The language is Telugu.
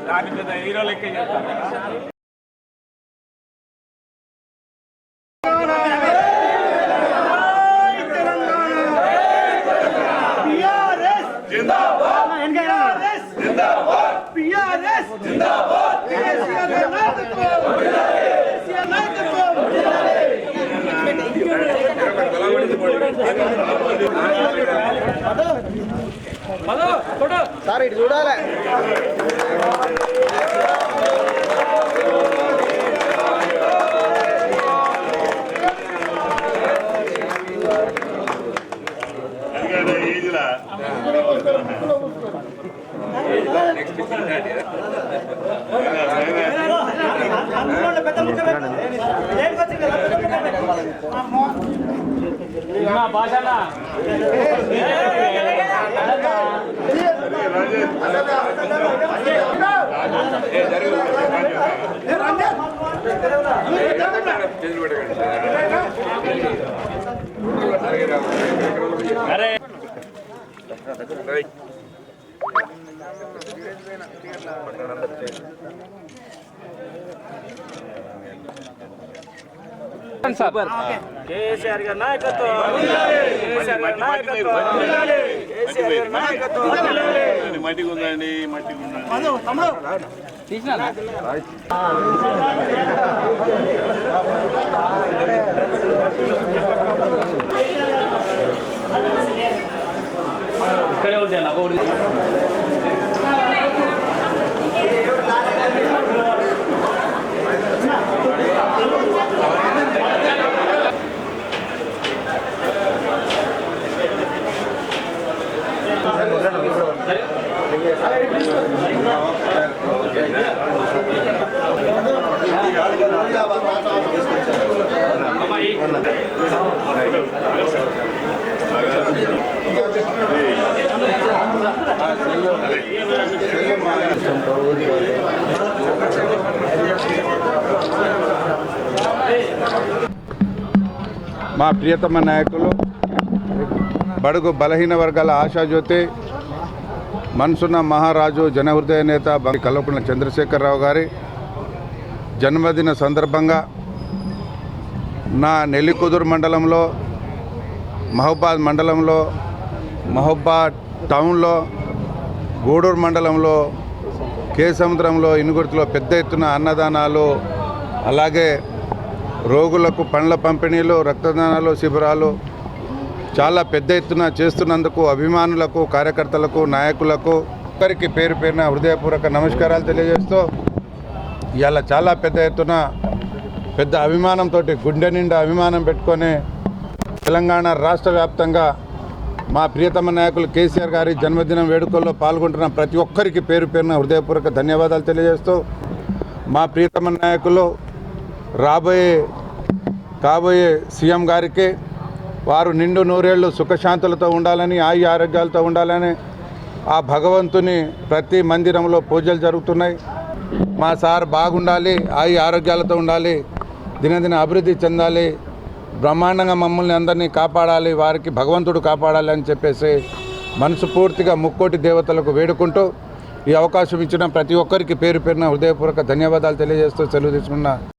దాని మీద హీరో లెక్క చేస్తాను సార్ ఇటు చూడాలి. భాషనా అరే కేసీఆర్ గారి నాయకత్వం, కేసీఆర్ గారి నాయకత్వం, కేసీఆర్ గారి నాయకత్వం. మట్టిగా ఉందండి, మట్టిగా ఉందండి. తీసినా ఇక్కడే ఉంటాయి నాకు మా ప్రియతమ నాయకులు బడుగు బలహీన వర్గాల ఆశాజ్యోతి మనసున్న మహారాజు జనహృదయ నేత కల్వకుంట్ల చంద్రశేఖరరావు గారి జన్మదిన సందర్భంగా నా నెల్లికుదురు మండలంలో మహబాద్ మండలంలో మహబాద్ టౌన్లో గూడూరు మండలంలో కేసముద్రంలో ఇనుగుర్తిలో పెద్ద ఎత్తున అన్నదానాలు అలాగే రోగులకు పండ్ల పంపిణీలు రక్తదానాలు శిబిరాలు చాలా పెద్ద ఎత్తున చేస్తున్నందుకు అభిమానులకు కార్యకర్తలకు నాయకులకు ఒకరికి పేరు పేరున హృదయపూర్వక నమస్కారాలు తెలియజేస్తూ ఇవాళ చాలా పెద్ద ఎత్తున పెద్ద అభిమానంతో గుండె నిండా అభిమానం పెట్టుకొని తెలంగాణ రాష్ట్ర వ్యాప్తంగా మా ప్రియతమ నాయకులు కేసీఆర్ గారి జన్మదినం వేడుకల్లో పాల్గొంటున్న ప్రతి ఒక్కరికి పేరు పేరున హృదయపూర్వక ధన్యవాదాలు తెలియజేస్తూ మా ప్రియతమ నాయకులు కాబోయే సీఎం గారికి వారు నిండు నూరేళ్లు సుఖశాంతులతో ఉండాలని ఆరోగ్యాలతో ఉండాలని ఆ భగవంతుని ప్రతి మందిరంలో పూజలు జరుగుతున్నాయి. మా సార్ బాగుండాలి, ఆరోగ్యాలతో ఉండాలి, దినదిన అభివృద్ధి చెందాలి, బ్రహ్మాండంగా మమ్మల్ని అందరినీ కాపాడాలి, వారికి భగవంతుడు కాపాడాలి అని చెప్పేసి మనస్ఫూర్తిగా ముక్కోటి దేవతలకు వేడుకుంటూ ఈ అవకాశం ఇచ్చిన ప్రతి ఒక్కరికి పేరు పేరున హృదయపూర్వక ధన్యవాదాలు తెలియజేస్తూ సెలవు తీసుకున్నా.